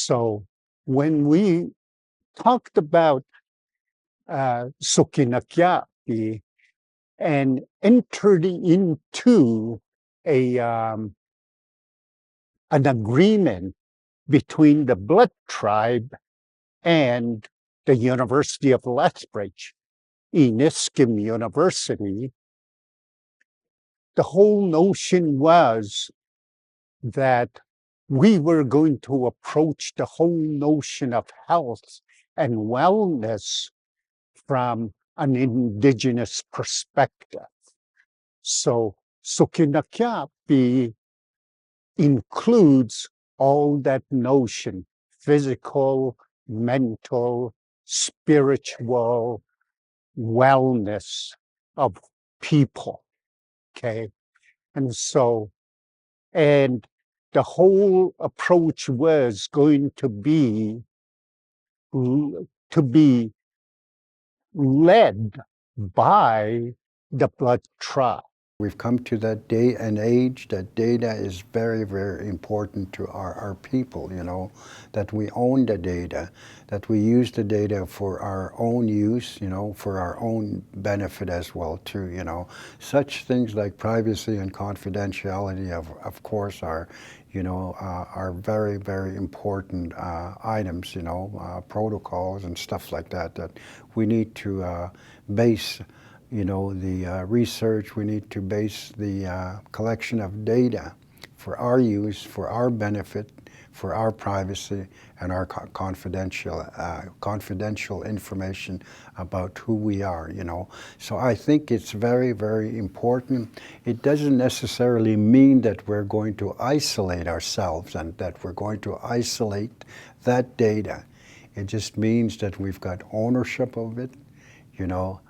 So when we talked about Sokkinakia'pi and entered into an agreement between the Blood Tribe and the University of Lethbridge, Iniskim University, the whole notion was that we were going to approach the whole notion of health and wellness from an indigenous perspective. So Sokkinakia'pi includes all that notion, physical, mental, spiritual wellness of people, okay? And so, and the whole approach was going to be led by the Blood Tribe. We've come to that day and age that data is very, very important to our people, you know, that we own the data, that we use the data for our own use, you know, for our own benefit as well too, you know. Such things like privacy and confidentiality, of course, are, you know, are very, very important items, you know, protocols and stuff like that, that we need to base, you know, the research, we need to base the collection of data for our use, for our benefit, for our privacy, and our confidential information about who we are, you know. So I think it's very, very important. It doesn't necessarily mean that we're going to isolate ourselves and that we're going to isolate that data. It just means that we've got ownership of it, you know.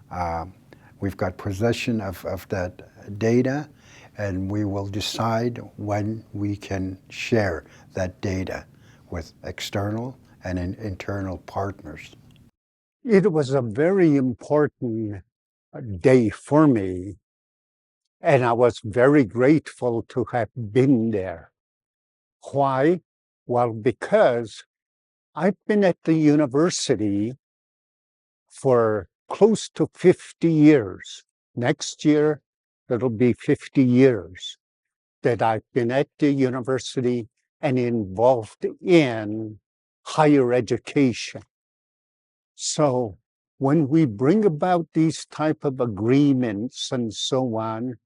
We've got possession of that data, and we will decide when we can share that data with external and internal partners. It was a very important day for me, and I was very grateful to have been there. Why? Well, because I've been at the university for close to 50 years. Next year, it'll be 50 years that I've been at the university and involved in higher education. So when we bring about these type of agreements and so on,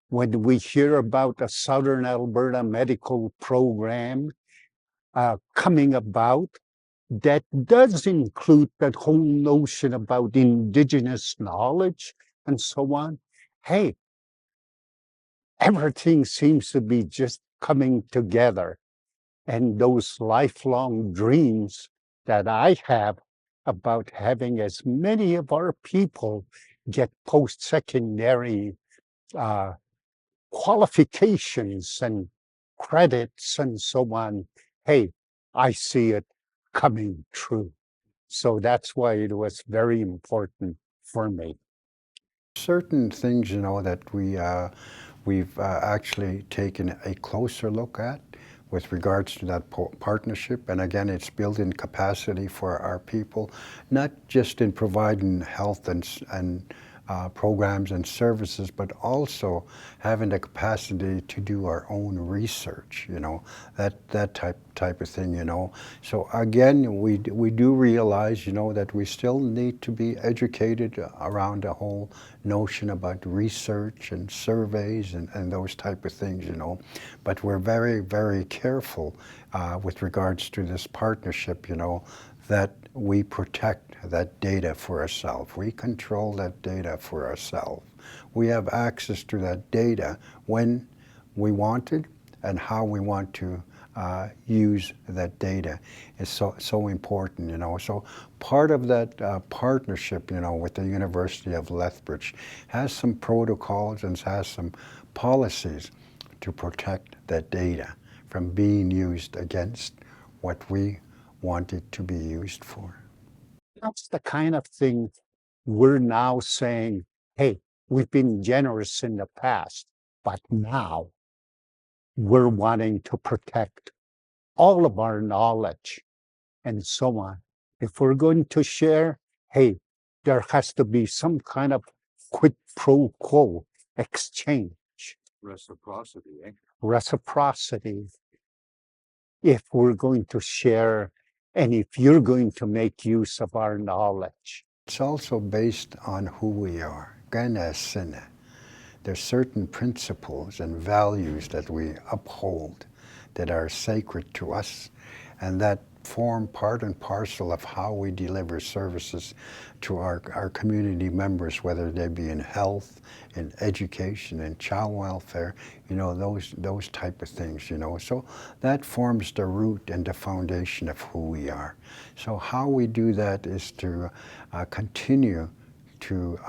when we hear about a Southern Alberta medical program coming about, that does include that whole notion about indigenous knowledge and so on. Hey, everything seems to be just coming together. And those lifelong dreams that I have about having as many of our people get post-secondary qualifications and credits and so on, hey, I see it coming true. So that's why it was very important for me. Certain things, you know, that we've actually taken a closer look at with regards to that partnership. And again, it's building capacity for our people, not just in providing health and programs and services, but also having the capacity to do our own research, you know, that type of thing, you know. So again, we do realize, you know, that we still need to be educated around the whole notion about research and surveys and those type of things, you know. But we're very, very careful with regards to this partnership, you know, that we protect that data for ourselves. We control that data for ourselves. We have access to that data when we want it and how we want to use that data is so important, you know. So part of that partnership, you know, with the University of Lethbridge has some protocols and has some policies to protect that data from being used against what we want it to be used for. That's the kind of thing we're now saying, hey, we've been generous in the past, but now we're wanting to protect all of our knowledge and so on. If we're going to share, hey, there has to be some kind of quid pro quo exchange. Reciprocity, eh? Reciprocity. If we're going to share, and if you're going to make use of our knowledge. It's also based on who we are. There's certain principles and values that we uphold that are sacred to us and that form part and parcel of how we deliver services to our community members, whether they be in health, in education, in child welfare, those type of things, So that forms the root and the foundation of who we are. So how we do that is to continue to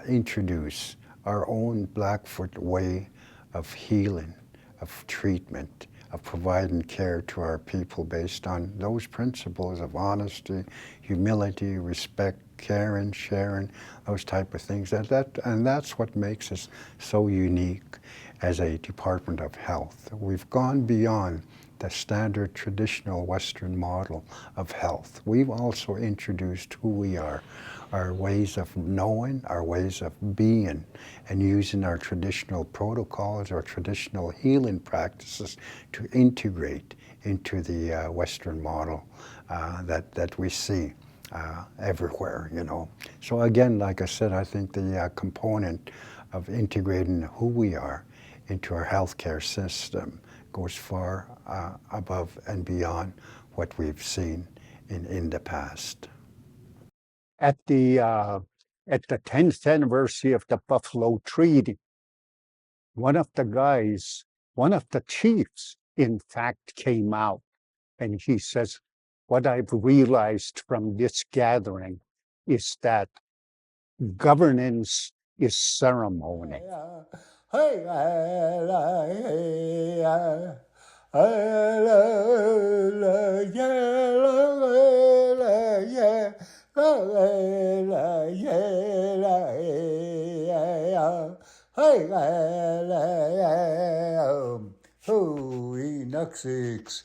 introduce our own Blackfoot way of healing, of treatment, of providing care to our people based on those principles of honesty, humility, respect, caring, sharing, those type of things. And that's what makes us so unique as a Department of Health. We've gone beyond the standard traditional Western model of health. We've also introduced who we are, our ways of knowing, our ways of being, and using our traditional protocols or traditional healing practices to integrate into the Western model that we see everywhere, So again, like I said, I think the component of integrating who we are into our healthcare system goes far above and beyond what we've seen in the past. At the 10th anniversary of the Buffalo Treaty, one of the chiefs, in fact, came out and he says, what I've realized from this gathering is that governance is ceremony. Naksix.